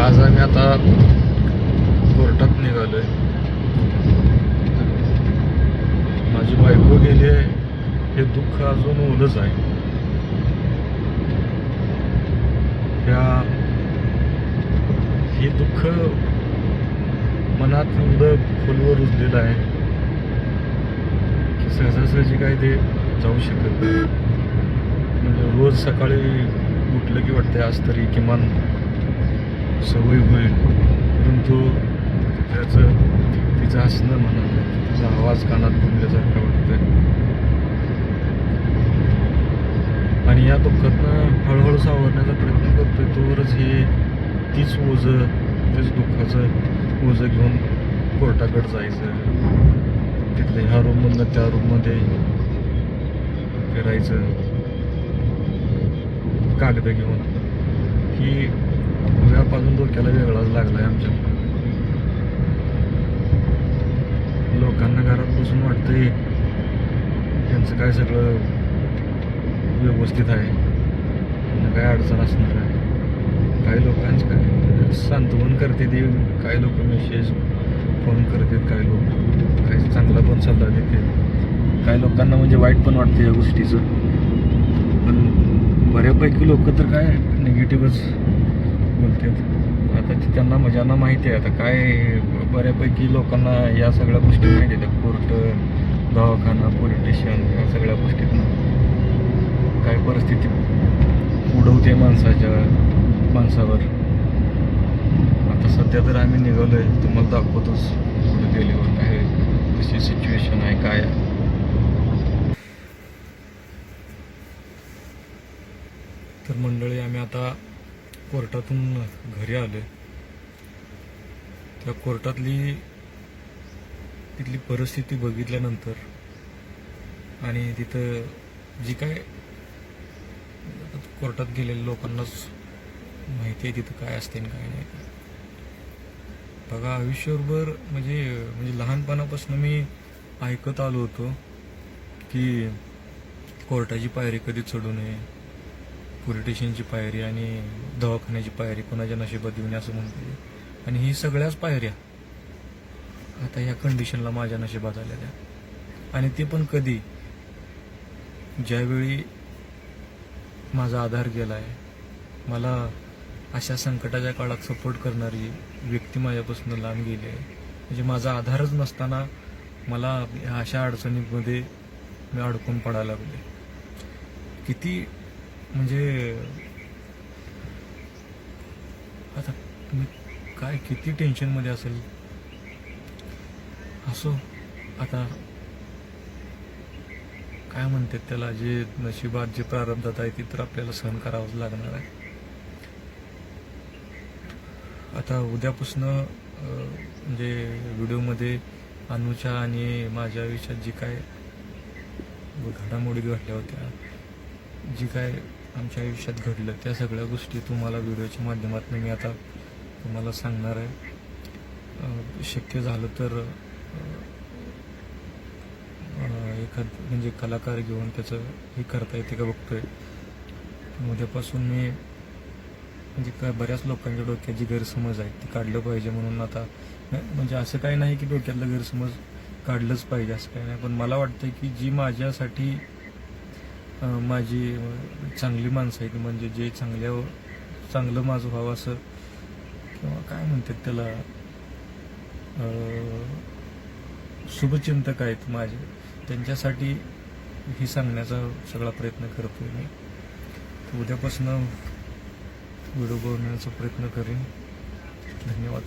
आज आम्ही आता कोर्टात निघालोय. माझी बायको गेली आहे, हे दुःख अजून ओलंच आहे. हे दुःख मनात एवढं खोलवर रुजलेलं आहे की सहजासहजी काय ते जाऊ शकत नाही. म्हणजे रोज सकाळी उठलं की वाटतं आज तरी किमान सवय होईल, परंतु तिचं हसणं म्हणा, तिचा आवाज कानात घुमल्यासारखा वाटतंय. आणि या दुःखातनं हळूहळू सावरण्याचा प्रयत्न करतोय. तोवरच तीच तेच दुःखाचं ओझं घेऊन कोर्टाकडे जायचं, तिथल्या ह्या रूममधनं त्या रूममध्ये फिरायचं कागद घेऊन. की व्यापाजून डोक्याला वेगळाच लागलाय आमच्या. लोकांना घरात बसून वाटतंय त्यांचं काय सगळं व्यवस्थित आहे, त्यांना काय अडचण असणार आहे. काही लोकांचे काय सांत्वन करते ते, काही लोक मेसेज फोन करतात, काही लोक काही चांगला पण सल्ला देते, काही लोकांना म्हणजे वाईट पण वाटते या गोष्टीचं. पण बऱ्यापैकी लोक तर काय निगेटिव्हच बोलतात. आता त्यांना ज्यांना माहिती आहे, आता काय बऱ्यापैकी लोकांना या सगळ्या गोष्टी माहिती आहेत. कोर्ट, दवाखाना, पोलीस स्टेशन, या सगळ्या गोष्टीतनं काय परिस्थिती उडवते माणसावर. आता सध्या तर आम्ही निघालोय, तुम्हाला दाखवतोच पुढे गेल्यावर काय कशी सिच्युएशन आहे, काय आहे. तर मंडळी, आम्ही आता कोर्टातून घरी आलोय. त्या कोर्टातली तिथली परिस्थिती बघितल्यानंतर आणि तिथं जी काय कोर्टात गेलेल्या लोकांनाच माहिती आहे तिथं काय असते आणि काय नाही. बघा, आयुष्यभर म्हणजे लहानपणापासून मी ऐकत आलो होतो की कोर्टाची पायरी कधी चढू नये, पोलीस स्टेशनची पायरी आणि दवाखान्याची पायरी कोणाच्या नशिबात येऊन असं म्हणते. आणि ही सगळ्याच पायऱ्या आता ह्या कंडिशनला माझ्या नशिबात आलेल्या. आणि ते पण कधी, ज्यावेळी माझा आधार गेला आहे, मला अशा संकटाच्या काळात सपोर्ट करणारी व्यक्ती माझ्यापासून लांब गेली आहे. म्हणजे माझा आधारच नसताना मला अशा अडचणीमध्ये मी अडकून पडायला लागले. किती म्हणजे आता मी काय किती टेन्शनमध्ये असेल. असो, आता काय म्हणतात त्याला, जे नशिबात जे प्रारब्धात आहे ते तर आपल्याला सहन करावंच लागणार आहे. आता उद्यापासून म्हणजे व्हिडिओमध्ये अनुच्या आणि माझ्या आयुष्यात जी काय घडामोडी घडल्या होत्या, जी काय आमच्या आयुष्यात घडलं, त्या सगळ्या गोष्टी तुम्हाला व्हिडिओच्या माध्यमातून मी आता तुम्हाला सांगणार आहे. शक्य झालं तर म्हणजे कलाकार घेऊन त्याचं हे करता येते का बघतोय. उद्यापासून मी म्हणजे काय बऱ्याच लोकांच्या डोक्यात जी गैरसमज आहे ती काढलं पाहिजे म्हणून आता. म्हणजे असं काही नाही की डोक्यातलं गैरसमज काढलंच पाहिजे असं काही नाही, पण मला वाटतं की जी माझ्यासाठी माझी चांगली माणसं आहेत, म्हणजे जे चांगलं माझं व्हावं असं, किंवा काय म्हणतात त्याला, शुभचिंतक आहेत माझे, त्यांच्यासाठी ही सांगण्याचा सगळा प्रयत्न करतोय मी. उद्यापासून व्हिडिओ बनवण्याचा प्रयत्न करेन. धन्यवाद.